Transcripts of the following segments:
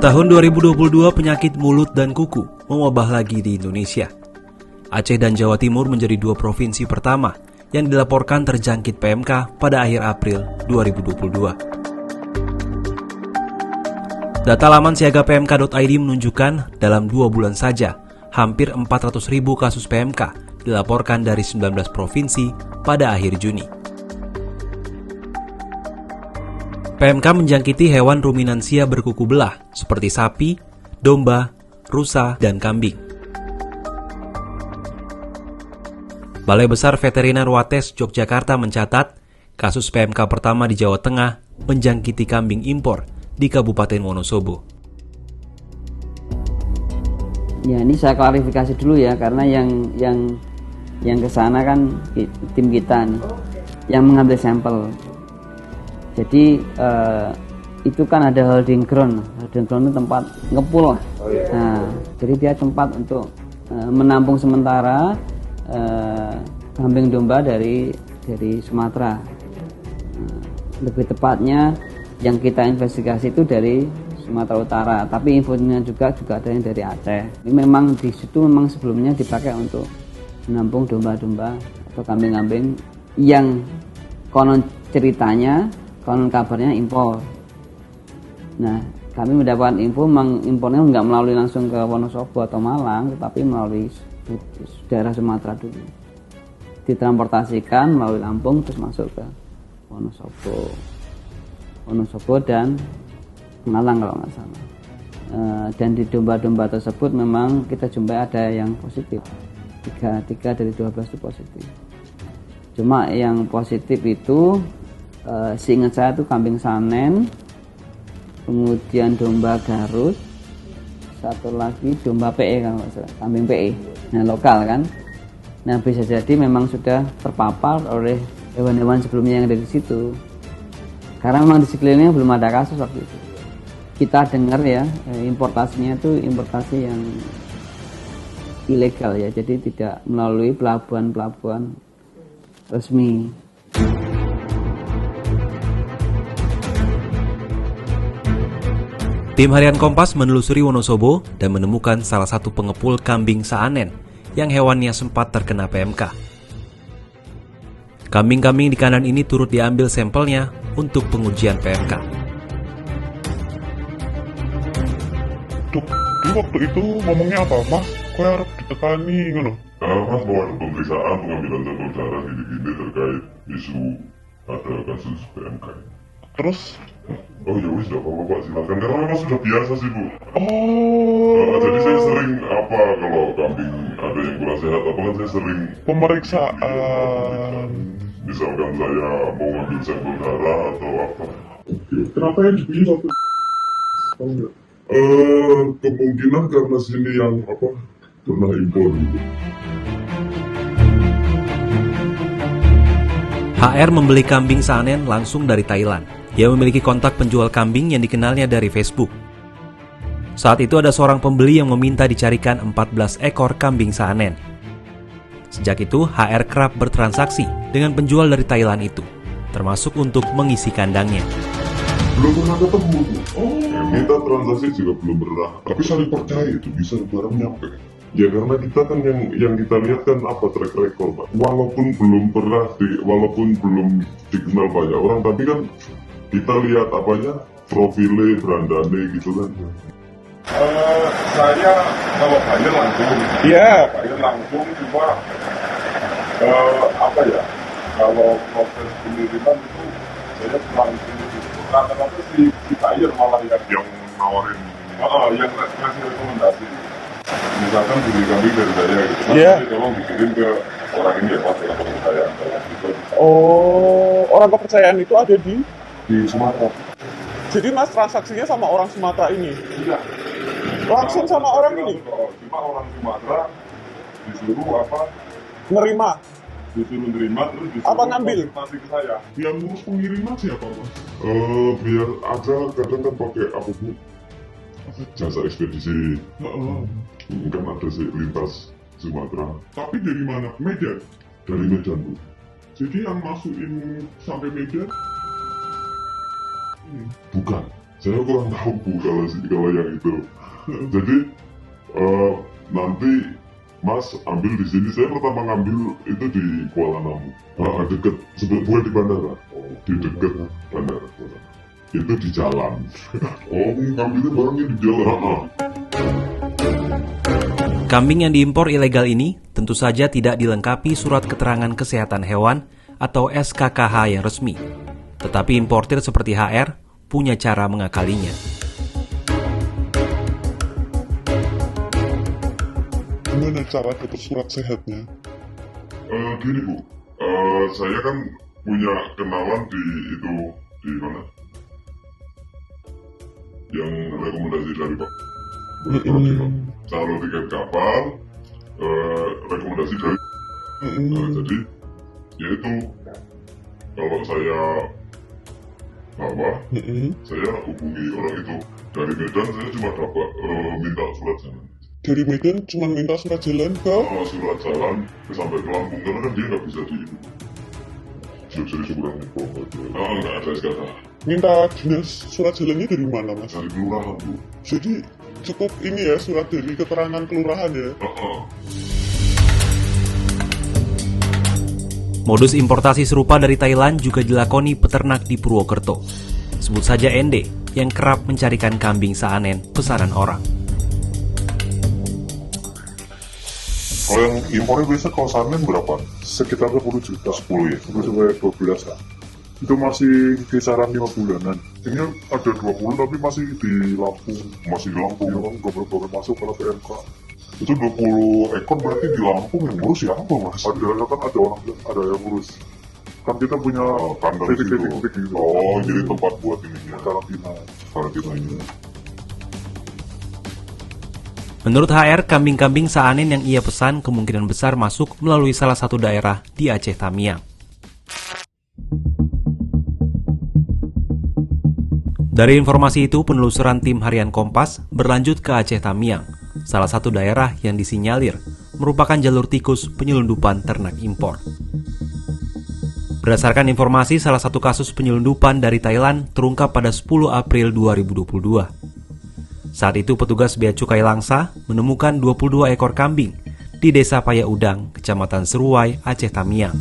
Tahun 2022 penyakit mulut dan kuku mewabah lagi di Indonesia. Aceh dan Jawa Timur menjadi dua provinsi pertama yang dilaporkan terjangkit PMK pada akhir April 2022. Data laman siaga pmk.id menunjukkan dalam 2 bulan saja, hampir 400.000 kasus PMK dilaporkan dari 19 provinsi pada akhir Juni. PMK menjangkiti hewan ruminansia berkuku belah seperti sapi, domba, rusa, dan kambing. Balai Besar Veteriner Wates Yogyakarta mencatat kasus PMK pertama di Jawa Tengah menjangkiti kambing impor di Kabupaten Wonosobo. Ya, ini saya klarifikasi dulu ya, karena yang ke sana kan tim kita nih, yang mengambil sampel. Jadi itu kan ada holding ground. Holding ground itu tempat ngepul lah. Nah, jadi dia tempat untuk menampung sementara kambing domba dari Sumatera. Lebih tepatnya yang kita investigasi itu dari Sumatera Utara, tapi infonya juga ada yang dari Aceh. Ini memang di situ memang sebelumnya dipakai untuk menampung domba-domba atau kambing-kambing yang konon ceritanya, konon kabarnya impor. Nah, kami mendapatkan info memang impornya nggak melalui langsung ke Wonosobo atau Malang, tetapi melalui daerah Sumatera dulu. Ditransportasikan melalui Lampung terus masuk ke Wonosobo dan Malang kalau nggak salah. Dan di domba-domba tersebut memang kita jumpai ada yang positif. 3 dari 12 itu positif. Cuma yang positif itu seingat saya itu kambing Sanen, kemudian domba Garut, satu lagi domba PE kalau nggak salah, kambing PE, nah lokal kan. Nah bisa jadi memang sudah terpapar oleh hewan-hewan sebelumnya yang ada di situ. Karena memang di sekelilingnya belum ada kasus waktu itu. Kita dengar ya, importasinya itu importasi yang ilegal ya, jadi tidak melalui pelabuhan-pelabuhan resmi. Tim Harian Kompas menelusuri Wonosobo dan menemukan salah satu pengepul kambing Saanen yang hewannya sempat terkena PMK. Kambing-kambing di kandang ini turut diambil sampelnya untuk pengujian PMK. Waktu itu ngomongnya apa, Mas? Kok harus ditekani ngono? Mas mau ada pemeriksaan pengambilan sampel darah gini-gini terkait isu ada kasus PMK. Terus? Oh ya wis, gak apa-apa Pak, silakan. Karena memang sudah biasa sih Bu. Oh. Jadi saya sering kalau kambing ada yang kurang sehat kan saya sering Pemeriksaan. Misalkan saya mau ngambil sampel darah atau apa. Kenapa yang dipilih waktu? Tahu nggak? Kemungkinan karena sini yang pernah impor gitu. HR membeli kambing Saanen langsung dari Thailand. Dia memiliki kontak penjual kambing yang dikenalnya dari Facebook. Saat itu ada seorang pembeli yang meminta dicarikan 14 ekor kambing Saanen. Sejak itu, HR kerap bertransaksi dengan penjual dari Thailand itu, termasuk untuk mengisi kandangnya. Belum pernah ketemu Bu. Kita transaksi juga belum pernah. Tapi saling percaya itu bisa barang nyampe. Ya karena kita kan yang kita lihat kan track record Pak. Walaupun belum dikenal banyak orang, tapi kan kita lihat profile, brandane gitu kan. Saya kalau bayar langsung. Iya. Bayar langsung cuma kalau proses pengiriman itu saya langsung itu. Rata-rata si buyer malah yang nawarin, yang ngasih rekomendasi. Misalkan beli kambing dari saya gitu, jadi tolong dikirim ke orang ini ya Pak, orang kepercayaan gitu. Oh, orang kepercayaan itu ada di Sumatera. Jadi Mas transaksinya sama orang Sumatera ini? Iya. Langsung sama orang ini? Cuma orang Sumatera disuruh Nerima? Disuruh nerima terus disuruh ngambil? konsultasi ke saya. Yang ngurus pengiriman siapa Mas? Biar ada kadang kan pakai Bu? Jasa ekspedisi. Kan ada lintas Sumatera. Tapi dari mana? Medan? Dari Medan Bu. Jadi yang masukin sampai Medan? Bukan. Saya kurang tahu Bu kalau yang itu. Jadi nanti Mas ambil di sini. Saya pertama ngambil itu di Kuala Namu. Deket, bukan di bandara. Di dekat bandara. Itu di jalan. Ngambilnya barangnya di jalan. Kambing yang diimpor ilegal ini tentu saja tidak dilengkapi surat keterangan kesehatan hewan atau SKKH yang resmi. Tetapi importir seperti HR punya cara mengakalinya. Gimana cara dapat surat sehatnya? Gini Bu, saya kan punya kenalan di mana? Yang rekomendasi dari Pak. Taruh tiket kapal, rekomendasi dari. Jadi, ya itu kalau saya saya hubungi orang itu dari Medan. Saya cuma dapat minta surat jalan. Dari Medan cuma minta surat jalan ke? Surat jalan sampai ke Lampung, karena kan dia nggak bisa seberang itu. Nggak ada SKK. Minta dinas surat jalannya dari mana Mas? Dari kelurahan Bu. Jadi cukup ini ya, surat dari keterangan kelurahan ya? Modus importasi serupa dari Thailand juga dilakoni peternak di Purwokerto. Sebut saja Ende yang kerap mencarikan kambing saanen pesanan orang. Kalau yang impornya biasa kalau sanen berapa? Sekitar 10 juta. 10 ya? 10 sampai 12 lah. Itu masih kisaran 5 bulanan. Ini ada 20 tapi masih di Lampung. Masih di Lampung. Ya kan, gak boleh masuk ke PMK. Itu 20 ekor berarti di Lampung yang ngurus ya apa Mas? Ada orang ada yang ngurus. Kan kita punya titik-titik gitu. Jadi tempat buat ini ya. Karantina ini. Menurut HR, kambing-kambing saanen yang ia pesan kemungkinan besar masuk melalui salah satu daerah di Aceh Tamiang. Dari informasi itu, penelusuran tim harian Kompas berlanjut ke Aceh Tamiang, salah satu daerah yang disinyalir merupakan jalur tikus penyelundupan ternak impor. Berdasarkan informasi, salah satu kasus penyelundupan dari Thailand terungkap pada 10 April 2022. Saat itu petugas Bea Cukai Langsa menemukan 22 ekor kambing di Desa Paya Udang, Kecamatan Seruai, Aceh Tamiang.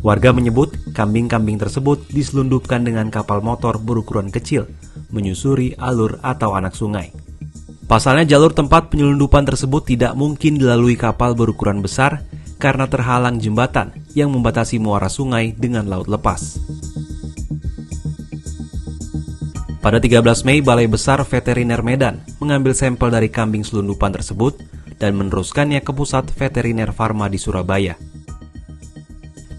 Warga menyebut kambing-kambing tersebut diselundupkan dengan kapal motor berukuran kecil, menyusuri alur atau anak sungai. Pasalnya jalur tempat penyelundupan tersebut tidak mungkin dilalui kapal berukuran besar karena terhalang jembatan yang membatasi muara sungai dengan laut lepas. Pada 13 Mei, Balai Besar Veteriner Medan mengambil sampel dari kambing selundupan tersebut dan meneruskannya ke Pusat Veteriner Farma di Surabaya.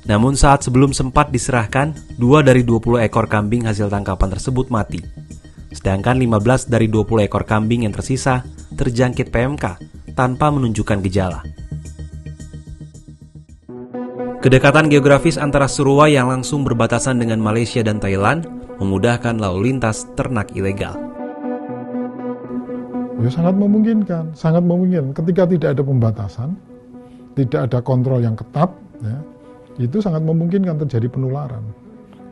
Namun saat sebelum sempat diserahkan, 2 dari 20 ekor kambing hasil tangkapan tersebut mati. Sedangkan 15 dari 20 ekor kambing yang tersisa terjangkit PMK tanpa menunjukkan gejala. Kedekatan geografis antara Seruai yang langsung berbatasan dengan Malaysia dan Thailand memudahkan lalu lintas ternak ilegal. Ya sangat memungkinkan. Ketika tidak ada pembatasan, tidak ada kontrol yang ketat, ya, itu sangat memungkinkan terjadi penularan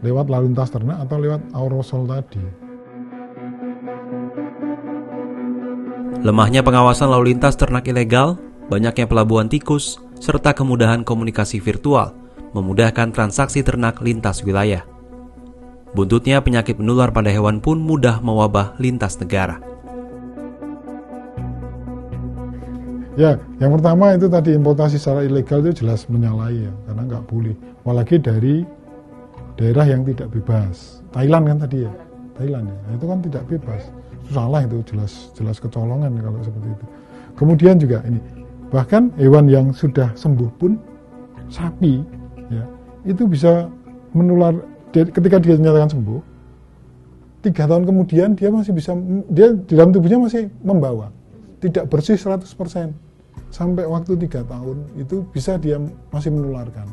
lewat lalu lintas ternak atau lewat aerosol tadi. Lemahnya pengawasan lalu lintas ternak ilegal, banyaknya pelabuhan tikus, serta kemudahan komunikasi virtual memudahkan transaksi ternak lintas wilayah. Buntutnya penyakit menular pada hewan pun mudah mewabah lintas negara. Ya, yang pertama itu tadi importasi secara ilegal itu jelas menyalahi ya, karena nggak boleh. Apalagi dari daerah yang tidak bebas. Thailand kan tadi ya, Thailand ya, itu kan tidak bebas. Itu salah, itu jelas kecolongan kalau seperti itu. Kemudian juga ini, bahkan hewan yang sudah sembuh pun, sapi, ya, itu bisa menular. Ketika dia dinyatakan sembuh, 3 tahun kemudian dia masih bisa, dia di dalam tubuhnya masih membawa, tidak bersih 100%. Sampai waktu 3 tahun itu bisa dia masih menularkan.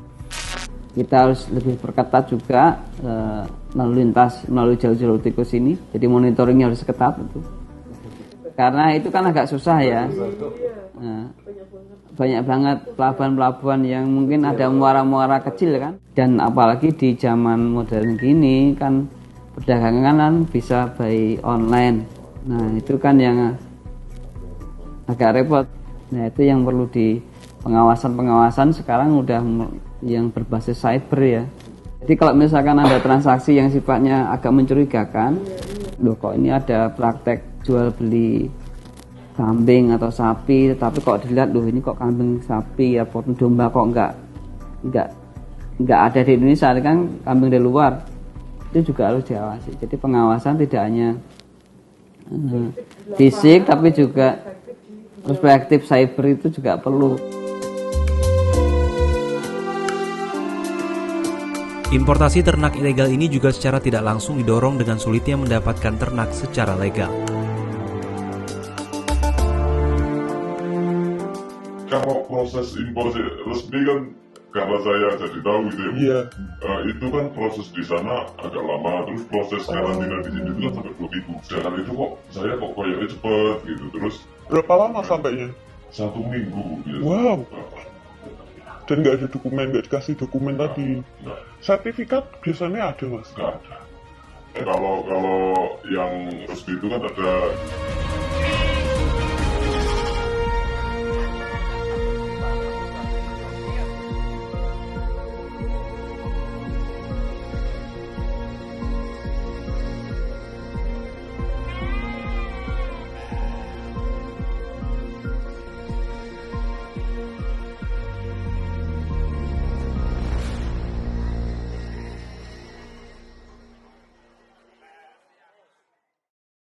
Kita harus lebih perketat juga lalu lintas melalui jalur-jalur tikus ini. Jadi monitoringnya harus ketat itu. Karena itu kan agak susah ya. Banyak banget pelabuhan-pelabuhan yang mungkin ada muara-muara kecil kan. Dan apalagi di zaman modern gini kan perdagangan kan bisa by online. Nah itu kan yang agak repot. Nah itu yang perlu di pengawasan sekarang udah yang berbasis cyber ya. Jadi kalau misalkan ada transaksi yang sifatnya agak mencurigakan, loh kok ini ada praktek jual beli kambing atau sapi, tapi kok dilihat loh ini kok kambing sapi ya, potong domba kok nggak ada di Indonesia, kan kambing dari luar, itu juga harus diawasi. Jadi pengawasan tidak hanya fisik tapi juga perspektif cyber itu juga perlu. Importasi ternak ilegal ini juga secara tidak langsung didorong dengan sulitnya mendapatkan ternak secara legal. Kalau proses impor resmi kan, karena saya jadi tahu gitu ya, Iya. Itu kan proses di sana agak lama, terus proses karantina di sini itu kan sampai 2 minggu. Sedangkan itu kok saya kok kayaknya cepet gitu, terus Berapa lama sampainya? 1 minggu gitu. Wow. Dan nggak ada dokumen, nggak dikasih dokumen tadi. Nggak, Sertifikat biasanya ada mas. nggak ada. Kalau yang resmi itu kan ada